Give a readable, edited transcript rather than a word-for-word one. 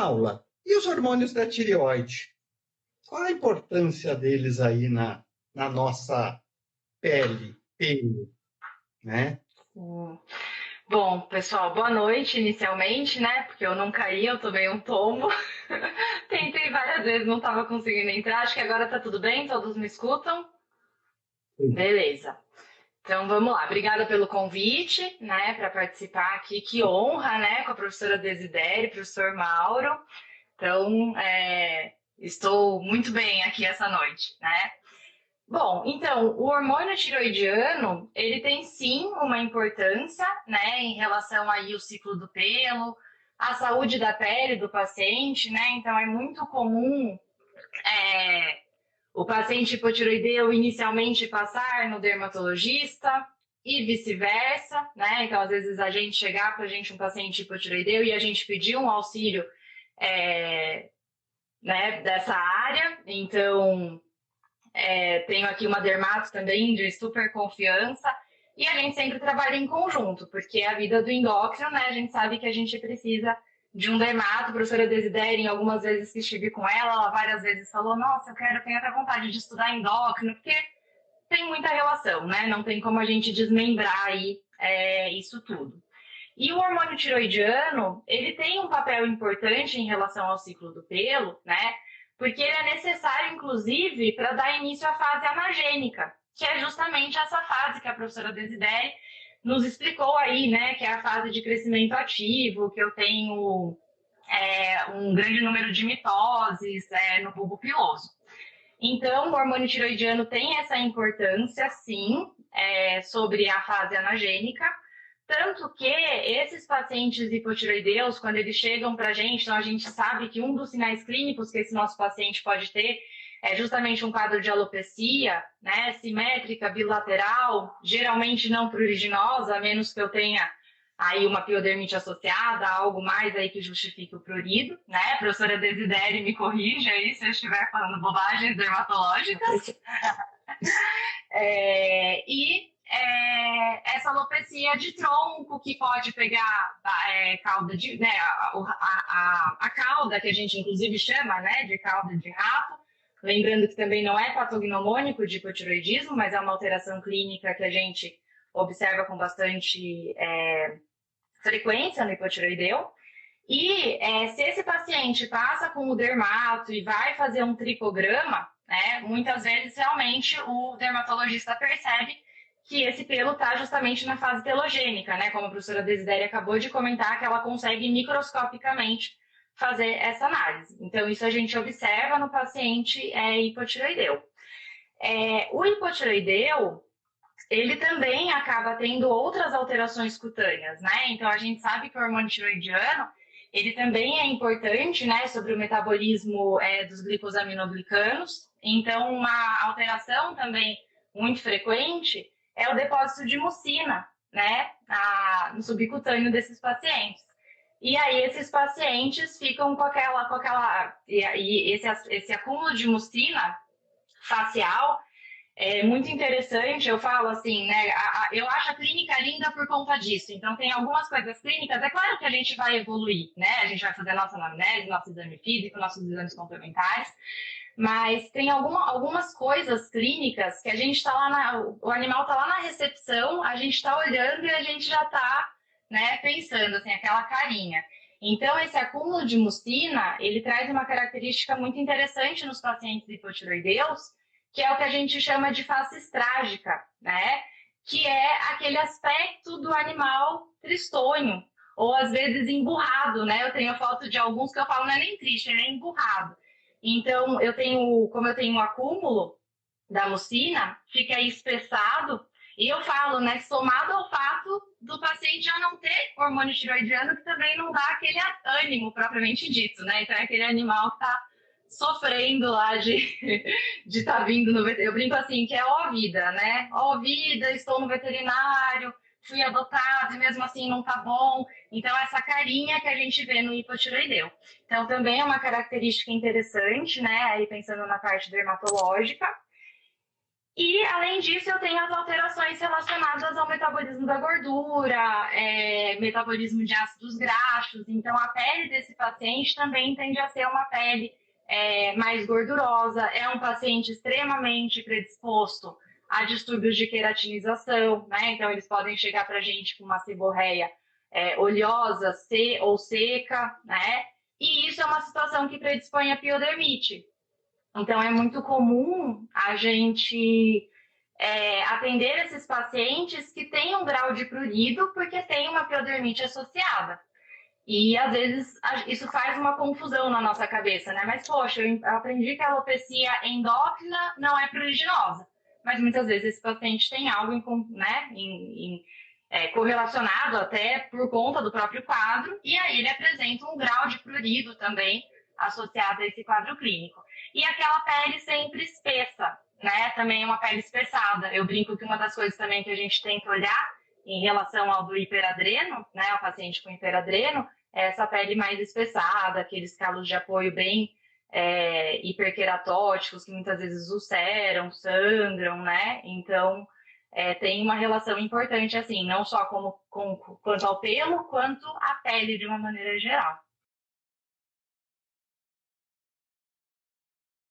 Paula, e os hormônios da tireoide? Qual a importância deles aí na nossa pele, pelo, né? Bom, pessoal, boa noite inicialmente, né? Porque eu não caí, eu tomei um tombo. Tentei várias vezes, não estava conseguindo entrar. Acho que agora tá tudo bem, todos me escutam? Sim. Beleza. Então vamos lá. Obrigada pelo convite, né, para participar aqui. Que honra, né, com a professora Desidério, professor Mauro. Então, estou muito bem aqui essa noite, né? Bom, então, o hormônio tiroidiano, ele tem sim uma importância, né, em relação aí ao ciclo do pelo, à saúde da pele do paciente, né? Então, é muito comum o paciente hipotiroideu inicialmente passar no dermatologista e vice-versa, né? Então, às vezes, a gente chegar para a gente um paciente hipotiroideu e a gente pedir um auxílio né, dessa área. Então, tenho aqui uma dermato também de super confiança e a gente sempre trabalha em conjunto, porque a vida do endócrino, né, a gente sabe que a gente precisa de um dermato. A professora Desidério, algumas vezes que estive com ela várias vezes falou, nossa, tenho até vontade de estudar endócrino, porque tem muita relação, né? Não tem como a gente desmembrar aí isso tudo. E o hormônio tiroidiano, ele tem um papel importante em relação ao ciclo do pelo, né? Porque ele é necessário, inclusive, para dar início à fase anagênica, que é justamente essa fase que a professora Desidério nos explicou aí, né? Que é a fase de crescimento ativo, que eu tenho um grande número de mitoses no bulbo piloso. Então, o hormônio tiroidiano tem essa importância, sim, sobre a fase anagênica, tanto que esses pacientes hipotiroideus, quando eles chegam para a gente, então a gente sabe que um dos sinais clínicos que esse nosso paciente pode ter é justamente um quadro de alopecia, né, simétrica, bilateral, geralmente não pruriginosa, a menos que eu tenha aí uma piodermite associada, algo mais aí que justifique o prurido, né? A professora Desidério me corrija aí se eu estiver falando bobagens dermatológicas. Essa alopecia de tronco que pode pegar cauda de, né, a cauda que a gente inclusive chama, né, de cauda de rato, lembrando que também não é patognomônico de hipotiroidismo, mas é uma alteração clínica que a gente observa com bastante frequência no hipotiroideu. E se esse paciente passa com o dermato e vai fazer um tricograma, né, muitas vezes realmente o dermatologista percebe que esse pelo está justamente na fase telogênica, né, como a professora Desidéria acabou de comentar, que ela consegue microscopicamente fazer essa análise. Então, isso a gente observa no paciente hipotiroideu. O hipotiroideu, ele também acaba tendo outras alterações cutâneas, né? Então, a gente sabe que o hormônio tiroidiano, ele também é importante, né, sobre o metabolismo dos glicosaminoglicanos. Então, uma alteração também muito frequente é o depósito de mucina, né, no subcutâneo desses pacientes. E aí, esses pacientes ficam com aquela e esse acúmulo de mucina facial é muito interessante. Eu falo assim, né? Eu acho a clínica linda por conta disso. Então, tem algumas coisas clínicas. É claro que a gente vai evoluir, né? A gente vai fazer nossa anamnese, nosso exame físico, nossos exames complementares. Mas tem algumas coisas clínicas que a gente está lá, o animal está lá na recepção, a gente está olhando e a gente já está, né, pensando, assim, aquela carinha. Então, esse acúmulo de mucina, ele traz uma característica muito interessante nos pacientes hipotiroideus, que é o que a gente chama de face estrágica, né? Que é aquele aspecto do animal tristonho, ou às vezes emburrado, né? Eu tenho foto de alguns que eu falo, não é nem triste, ele é emburrado. Então, como eu tenho um acúmulo da mucina, fica aí espessado, e eu falo, né, somado ao fato do paciente já não ter hormônio tiroidiano, que também não dá aquele ânimo propriamente dito, né? Então, é aquele animal que está sofrendo lá de estar vindo no veterinário. Eu brinco assim, que é ó vida, né? Ó vida, estou no veterinário, fui adotado e mesmo assim não tá bom. Então, essa carinha que a gente vê no hipotiroideu. Então, também é uma característica interessante, né? Aí pensando na parte dermatológica. E, além disso, eu tenho as alterações relacionadas ao metabolismo da gordura, metabolismo de ácidos graxos. Então, a pele desse paciente também tende a ser uma pele mais gordurosa. É um paciente extremamente predisposto a distúrbios de queratinização, né? Então, eles podem chegar para a gente com uma seborreia oleosa ou seca, né? E isso é uma situação que predispõe a piodermite. Então, é muito comum a gente atender esses pacientes que têm um grau de prurido porque tem uma piodermite associada. E, às vezes, isso faz uma confusão na nossa cabeça, né? Mas, poxa, eu aprendi que a alopecia endócrina não é pruriginosa. Mas, muitas vezes, esse paciente tem algo correlacionado até por conta do próprio quadro, e aí ele apresenta um grau de prurido também associado a esse quadro clínico. E aquela pele sempre espessa, né? Também é uma pele espessada. Eu brinco que uma das coisas também que a gente tem que olhar em relação ao do hiperadreno, né? O paciente com hiperadreno, é essa pele mais espessada, aqueles calos de apoio bem hiperqueratóticos, que muitas vezes ulceram, sangram, né? Então, tem uma relação importante, assim, não só quanto ao pelo, quanto à pele de uma maneira geral.